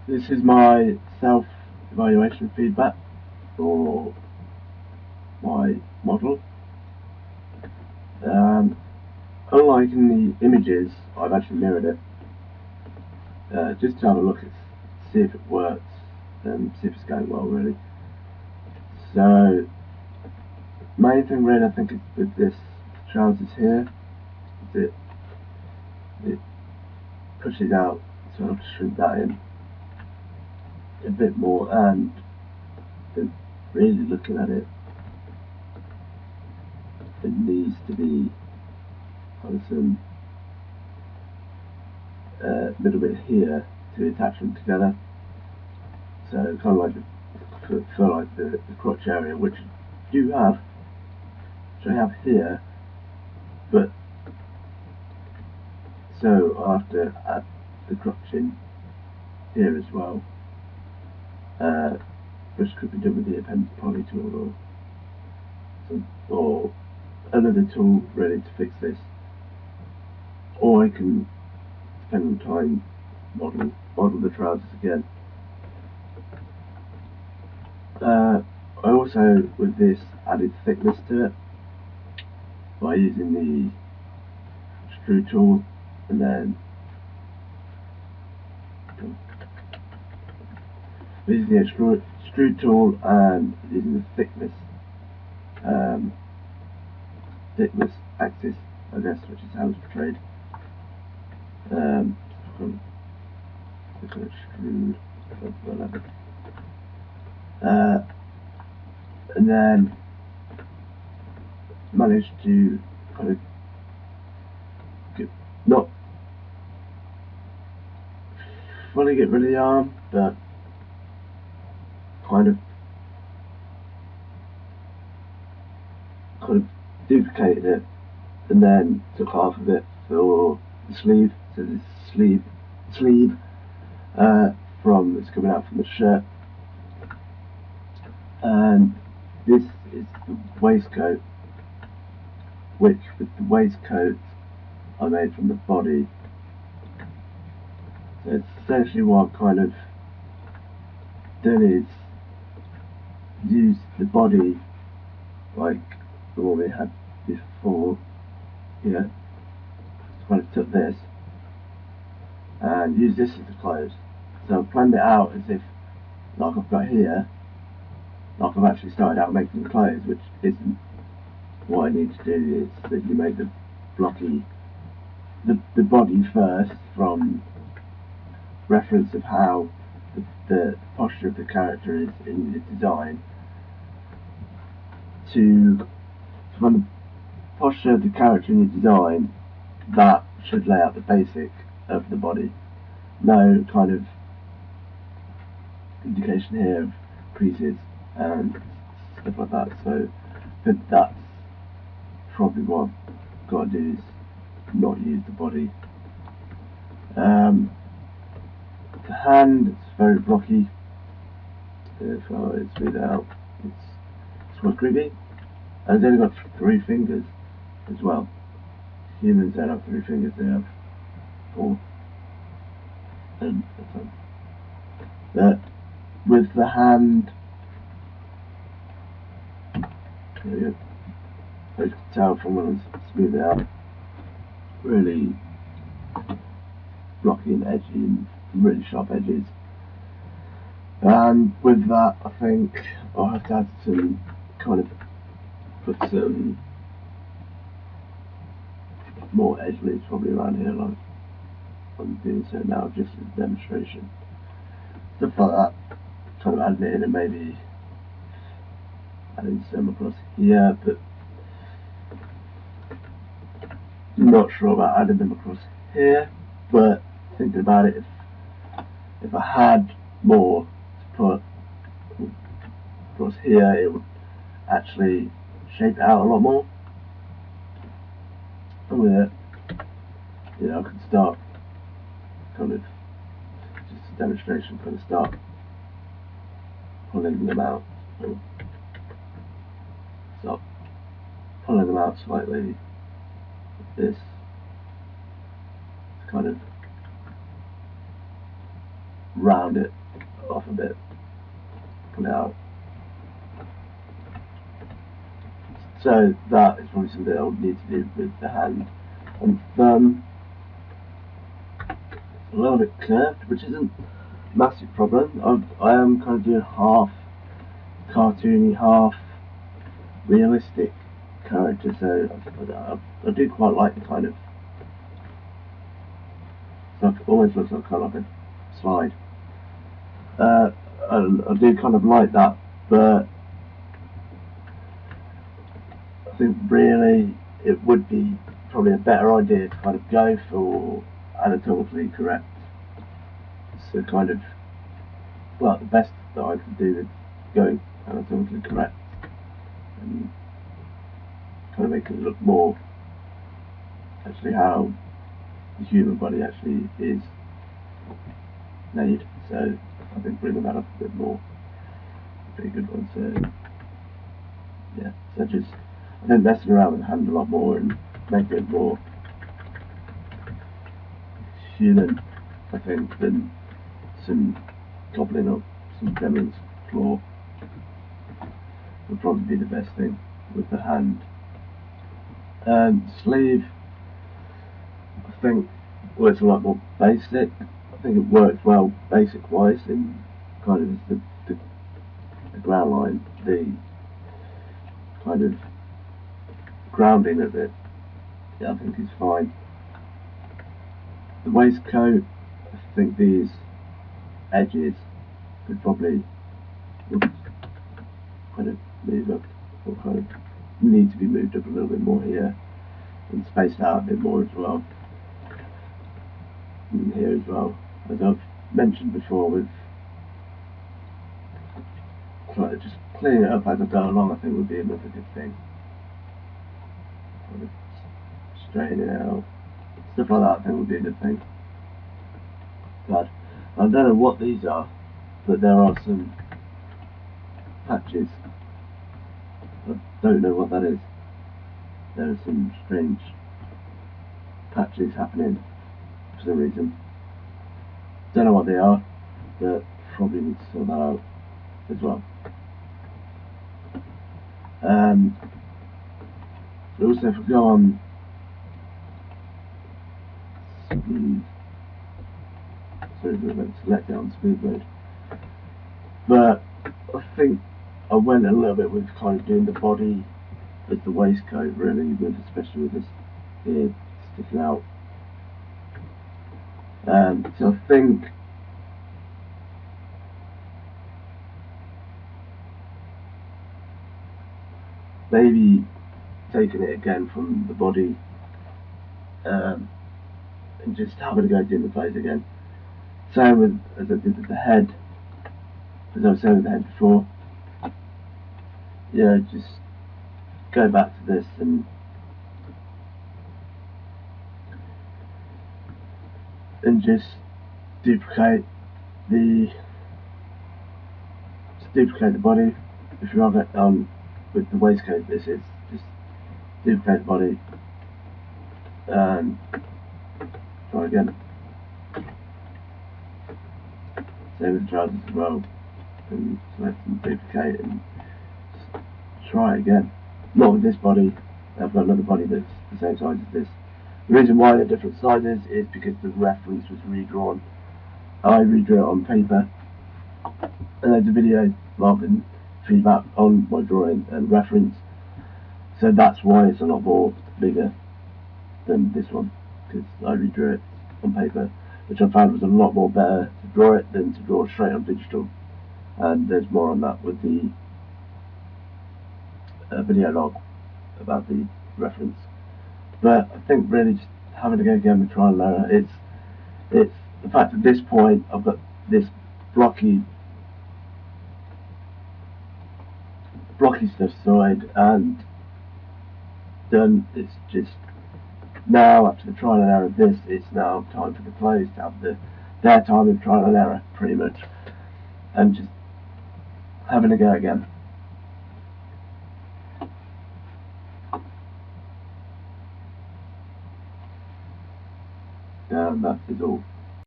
This is my self-evaluation feedback for my model. Um, Unlike in the images, I've actually mirrored it just to have a look at see if it works and see if it's going well really. So main thing really I think is with this trousers here is it pushes out, so I'll have to shrink that in a bit more, and really looking at it, it needs to be kind of some little bit here to attach them together. So kind of like the crotch area, which you have, which I have here, but so I have to add the crotch in here as well, which could be done with the append poly tool or another tool ready to fix this, or I can spend time model the trousers again. I also, with this, added thickness to it by using the extrude tool, and then using the extrude tool and using the um, thickness axis, I guess, which is how it's portrayed. Extrude, and then managed to kind of not fully get rid of the arm, but kind of duplicated it, and then took half of it for the sleeve. So this sleeve from that's coming out from the shirt, and this is the waistcoat, which with the waistcoat I made from the body. So it's essentially what I've kind of done is use the body like the one we had before here. So kind of took this and use this as the clothes. So I've planned it out as if, like I've got here, like I've actually started out making the clothes, which isn't what I need to do. Is that you make the blocky, the body first from reference of how the posture of the character is in the design, to from the posture of the character in your design, that should lay out the basic of the body. No kind of indication here of creases and stuff like that. So, but that's probably what I've got to do is not use the body. The hand, it's very blocky. If I smooth it out, it's quite creepy. And it's only got 3 fingers as well. Humans don't have 3 fingers, they have 4. And but with the hand, there you go. As you can tell from when I smooth it out, really blocky and edgy and really sharp edges. And with that, I think I'll have to add some kind of put some more edge loops probably around here, like I'm doing so now, just as a demonstration. Stuff like that, kind of adding it in and maybe adding some across here, but not sure about adding them across here. But thinking about it, if I had more to put across here, it would actually shape it out a lot more. And with it, I could start kind of just a demonstration, kind of start pulling them out. Start pulling them out slightly with this kind of round it off a bit, pull it out. So that is probably something I'll need to do with the hand and thumb. It's a little bit curved, which isn't a massive problem. I am kind of doing half cartoony, half realistic character, so I do quite like the kind of, it almost looks like kind of like a slide. I do kind of like that, but I think really it would be probably a better idea to kind of go for anatomically correct. So kind of, well, the best that I could do is going anatomically correct and kind of make it look more actually how the human body actually is made. So I think bringing that up a bit more would be a good one. So yeah, so just I think messing around with the hand a lot more and making it more human, I think, than some goblin or some gremlin's claw would probably be the best thing with the hand. Sleeve, I think, works a lot more basic. I think it works well basic wise in kind of the ground line, the kind of grounding of it, yeah, I think is fine. The waistcoat, I think these edges could probably kind of move up, or kind of need to be moved up a little bit more here and spaced out a bit more as well. And here as well, as I've mentioned before, with kind of just clearing it up as I go along, I think would be another good thing. Kind of straighten it out, stuff like that I think would be a good thing. But I don't know what these are, but there are some patches. I don't know what that is. There are some strange patches happening for some reason. Don't know what they are, but probably need to sort that out as well. So also, if we go on smooth, sorry, let's select it on smooth mode. But I think I went a little bit with kind of doing the body as the waistcoat, really, with especially with this ear sticking out. So I think maybe taking it again from the body and just having a go doing the face again. Same with as I did with the head, as I was saying with the head before. Yeah, just go back to this and just duplicate the body. If you have it with the waistcoat, this is just duplicate the body and try again. Same with the trousers as well, and select and duplicate and try again. Not with this body. I've got another body that's the same size as this. The reason why they're different sizes is because the reference was redrawn. I redrew it on paper, and there's a video rather than feedback on my drawing and reference. So that's why it's a lot more bigger than this one, because I redrew it on paper, which I found was a lot more better to draw it than to draw straight on digital. And there's more on that with the video log about the reference. But I think really just having to go again with trial and error. It's the fact at this point I've got this blocky stuff aside and done. It's just now after the trial and error of this, it's now time for the players to have their time of trial and error pretty much, and just having to go again. And that is all.